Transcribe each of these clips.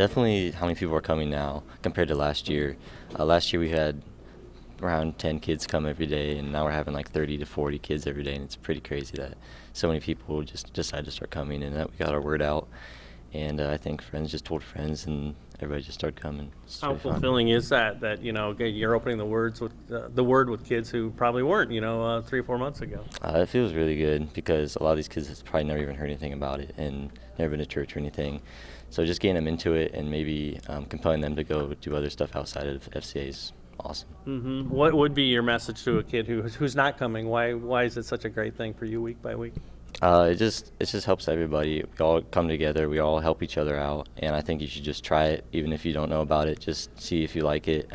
Definitely how many people are coming now compared to last year. Last year we had around 10 kids come every day, and now we're having like 30 to 40 kids every day, and it's pretty crazy that so many people just decide to start coming and that we got our word out. And I think friends just told friends, and everybody just started coming. It's How really fun. fulfilling is that you're opening the word with kids who probably weren't 3 or 4 months ago? It feels really good because a lot of these kids have probably never even heard anything about it and never been to church or anything. So just getting them into it and maybe compelling them to go do other stuff outside of FCA is awesome. Mm-hmm. What would be your message to a kid who's not coming? Why is it such a great thing for you week by week? It just helps everybody. We all come together. We all help each other out, and I think you should just try it, even if you don't know about it. Just see if you like it.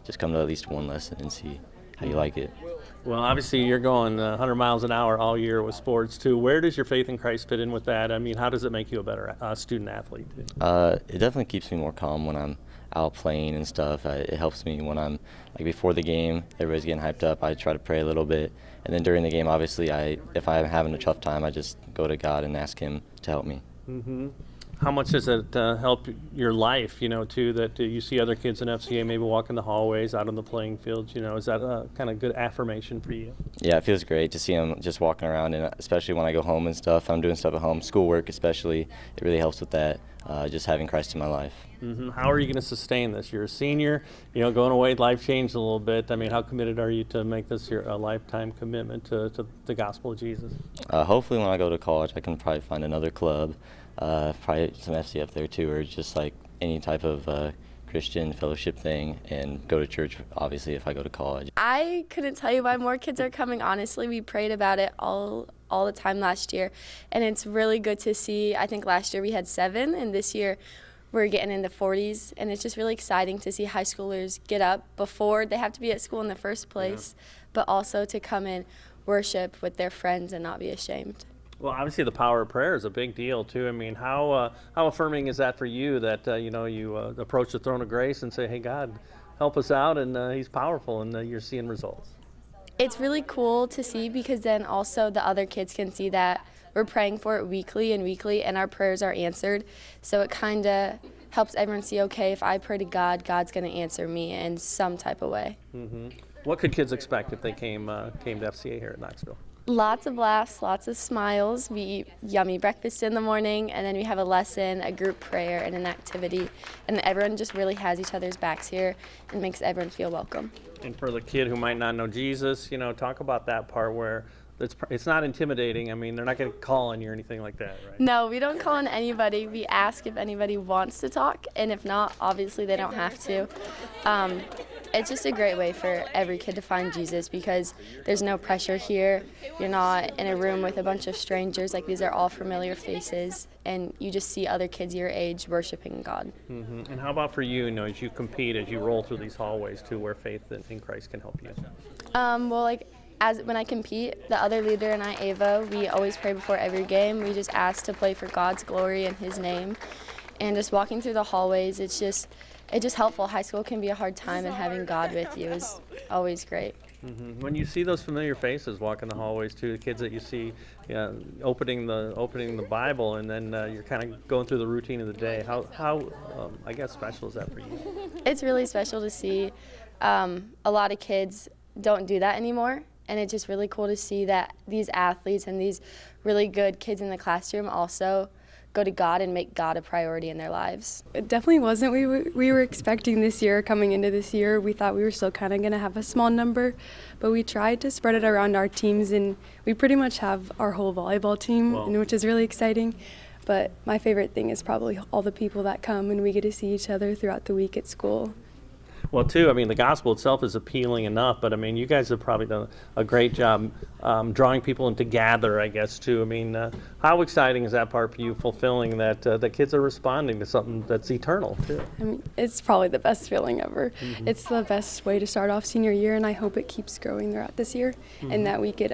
Just come to at least one lesson and see how you like it. Well, obviously you're going 100 miles an hour all year with sports too. Where does your faith in Christ fit in with that? I mean, how does it make you a better student athlete? It definitely keeps me more calm when I'm out playing and stuff. It helps me when I'm like before the game, everybody's getting hyped up. I try to pray a little bit, and then during the game, obviously, if I'm having a tough time, I just go to God and ask Him to help me. Mm-hmm. How much does it help your life, too, that you see other kids in FCA maybe walk in the hallways, out on the playing fields, is that a kind of good affirmation for you? Yeah, it feels great to see them just walking around, and especially when I go home and stuff, I'm doing stuff at home, schoolwork especially, it really helps with that, just having Christ in my life. Mm-hmm. How are you going to sustain this? You're a senior, going away, life changed a little bit. I mean, how committed are you to make this a lifetime commitment to the gospel of Jesus? Hopefully when I go to college, I can probably find another club, probably some FC up there too, or just like any type of Christian fellowship thing, and go to church, obviously, if I go to college. I couldn't tell you why more kids are coming. Honestly, we prayed about it all the time last year, and it's really good to see. I think last year we had 7, and this year we're getting in the 40s, and it's just really exciting to see high schoolers get up before they have to be at school in the first place, but also to come and worship with their friends and not be ashamed. Well, obviously the power of prayer is a big deal too. I mean, how affirming is that for you that you approach the throne of grace and say, "Hey, God, help us out," and He's powerful, and you're seeing results. It's really cool to see because then also the other kids can see that we're praying for it weekly, and our prayers are answered. So it kind of helps everyone see, okay, if I pray to God, God's going to answer me in some type of way. Mm-hmm. What could kids expect if they came to FCA here at Knoxville? Lots of laughs, lots of smiles. We eat yummy breakfast in the morning, and then we have a lesson, a group prayer, and an activity. And everyone just really has each other's backs here and makes everyone feel welcome. And for the kid who might not know Jesus, talk about that part where it's not intimidating. I mean, they're not going to call on you or anything like that, right? No, we don't call on anybody. We ask if anybody wants to talk, and if not, obviously they don't have to. It's just a great way for every kid to find Jesus because there's no pressure here. You're not in a room with a bunch of strangers. Like, these are all familiar faces, and you just see other kids your age worshiping God. Mm-hmm. And how about for you, as you compete, as you roll through these hallways too, where faith in Christ can help you? When I compete, the other leader and I, Ava, we always pray before every game. We just ask to play for God's glory and His name. And just walking through the hallways, it's just helpful. High school can be a hard time, and having God with you is always great. Mm-hmm. When you see those familiar faces walking the hallways too, the kids that you see opening the Bible, and then you're kind of going through the routine of the day, how I guess special is that for you? It's really special to see. A lot of kids don't do that anymore. And it's just really cool to see that these athletes and these really good kids in the classroom also go to God and make God a priority in their lives. It definitely wasn't. We were expecting this year, coming into this year, we thought we were still kind of going to have a small number, but we tried to spread it around our teams, and we pretty much have our whole volleyball team, which is really exciting. But my favorite thing is probably all the people that come, and we get to see each other throughout the week at school. Well, too, I mean, the gospel itself is appealing enough, but I mean, you guys have probably done a great job drawing people in to gather, I guess, too. I mean, how exciting is that part for you, fulfilling that the kids are responding to something that's eternal, too? I mean, it's probably the best feeling ever. Mm-hmm. It's the best way to start off senior year, and I hope it keeps growing throughout this year, and that we get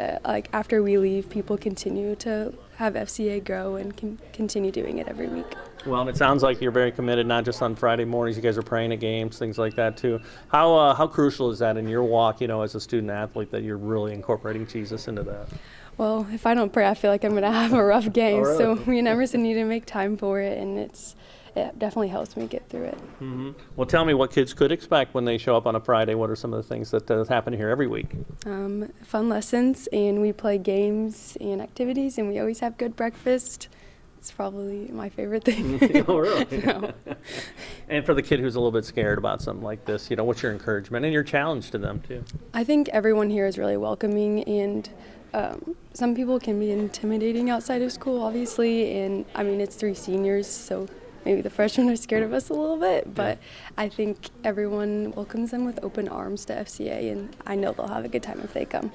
after we leave, people continue to have FCA grow and can continue doing it every week. Well, and it sounds like you're very committed, not just on Friday mornings. You guys are praying at games, things like that, too. How crucial is that in your walk, as a student athlete, that you're really incorporating Jesus into that? Well, if I don't pray, I feel like I'm going to have a rough game. Oh, really? So me and Emerson need to make time for it, and it definitely helps me get through it. Well, tell me what kids could expect when they show up on a Friday. What are some of the things that happen here every week? Fun lessons, and we play games and activities, and we always have good breakfast. It's probably my favorite thing. Oh, really? No. And for the kid who's a little bit scared about something like this, what's your encouragement and your challenge to them too? I think everyone here is really welcoming, and some people can be intimidating outside of school, obviously, and I mean, it's 3 seniors, so maybe the freshmen are scared of us a little bit, but I think everyone welcomes them with open arms to FCA, and I know they'll have a good time if they come.